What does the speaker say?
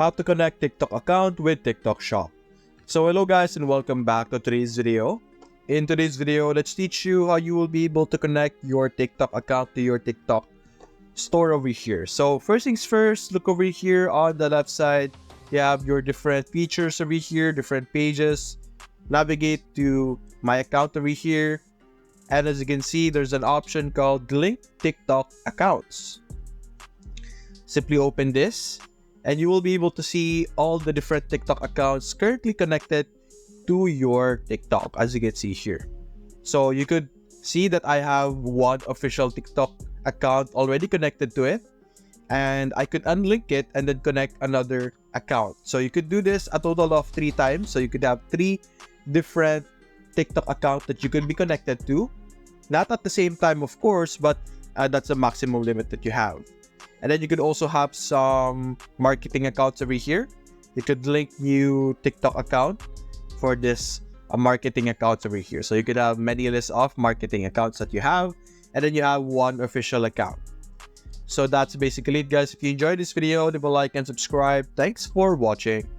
how to connect TikTok account with TikTok Shop. So hello guys and welcome back to today's video. In today's video, let's teach you how you will be able to connect your TikTok account to your TikTok store over here. So first things first, look over here on the left side. You have your different features over here, different pages. Navigate to my account over here. And as you can see, there's an option called Link TikTok Accounts. Simply open this and you will be able to see all the different TikTok accounts currently connected to your TikTok, as you can see here. So you could see that I have one official TikTok account already connected to it, and I could unlink it and then connect another account. So you could do this a total of 3 times. So you could have 3 different TikTok accounts that you could be connected to. Not at the same time, of course, but that's the maximum limit that you have. And then you could also have some marketing accounts over here. You could link new TikTok account for this marketing accounts over here. So you could have many lists of marketing accounts that you have, and then you have one official account. So that's basically it, guys. If you enjoyed this video, leave a like and subscribe. Thanks for watching.